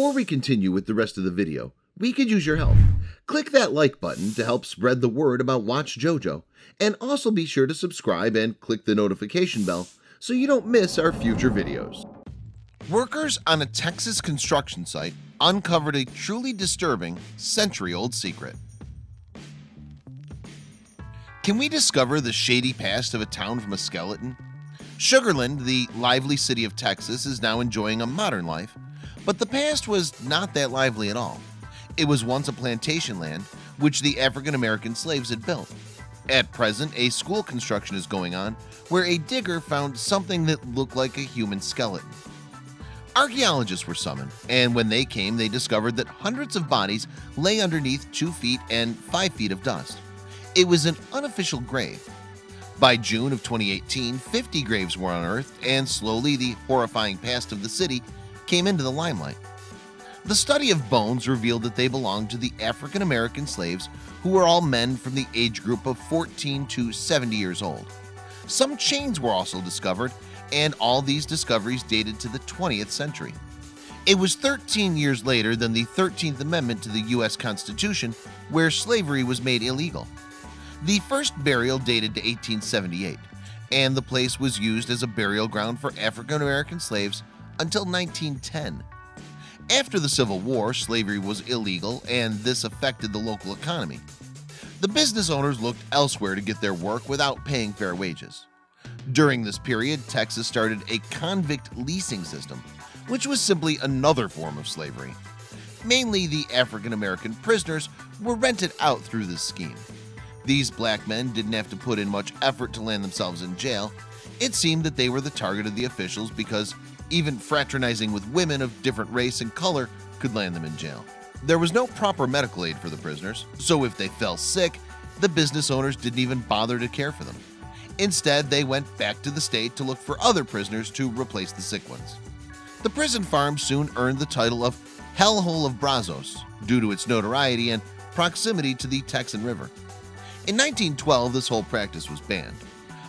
Before we continue with the rest of the video, we could use your help. Click that like button to help spread the word about watchJojo, and also be sure to subscribe and click the notification bell so you don't miss our future videos. Workers on a Texas construction site uncovered a truly disturbing century-old secret. Can we discover the shady past of a town from a skeleton? Sugarland, the lively city of Texas, is now enjoying a modern life, but the past was not that lively at all. It was once a plantation land which the African-American slaves had built. At present, a school construction is going on where a digger found something that looked like a human skeleton. Archaeologists were summoned, and when they came, they discovered that hundreds of bodies lay underneath 2 feet and 5 feet of dust. It was an unofficial grave. By June of 2018, 50 graves were unearthed, and slowly the horrifying past of the city came into the limelight. The study of bones revealed that they belonged to the African-American slaves, who were all men from the age group of 14 to 70 years old. Some chains were also discovered, and all these discoveries dated to the 20th century. It was 13 years later than the 13th Amendment to the U.S. Constitution, where slavery was made illegal. The first burial dated to 1878, and the place was used as a burial ground for African-American slaves until 1910. After the Civil War, slavery was illegal, and this affected the local economy. The business owners looked elsewhere to get their work without paying fair wages. During this period, Texas started a convict leasing system, which was simply another form of slavery. Mainly the African-American prisoners were rented out through this scheme. These black men didn't have to put in much effort to land themselves in jail. It seemed that they were the target of the officials because even fraternizing with women of different race and color could land them in jail. There was no proper medical aid for the prisoners, so if they fell sick, the business owners didn't even bother to care for them. Instead, they went back to the state to look for other prisoners to replace the sick ones. The prison farm soon earned the title of Hellhole of Brazos due to its notoriety and proximity to the Texan River. In 1912, this whole practice was banned.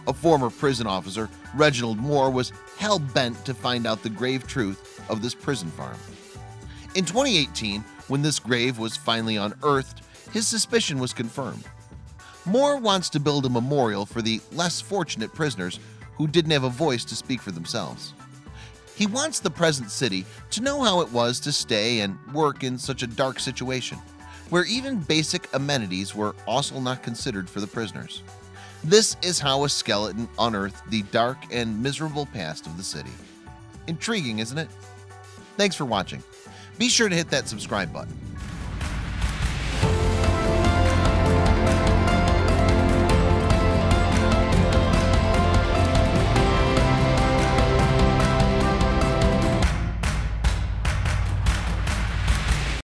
A former prison officer, Reginald Moore, was hell-bent to find out the grave truth of this prison farm. In 2018, when this grave was finally unearthed, his suspicion was confirmed. Moore wants to build a memorial for the less fortunate prisoners who didn't have a voice to speak for themselves. He wants the present city to know how it was to stay and work in such a dark situation, where even basic amenities were also not considered for the prisoners. This is how a skeleton unearthed the dark and miserable past of the city. Intriguing, isn't it? Thanks for watching. Be sure to hit that subscribe button.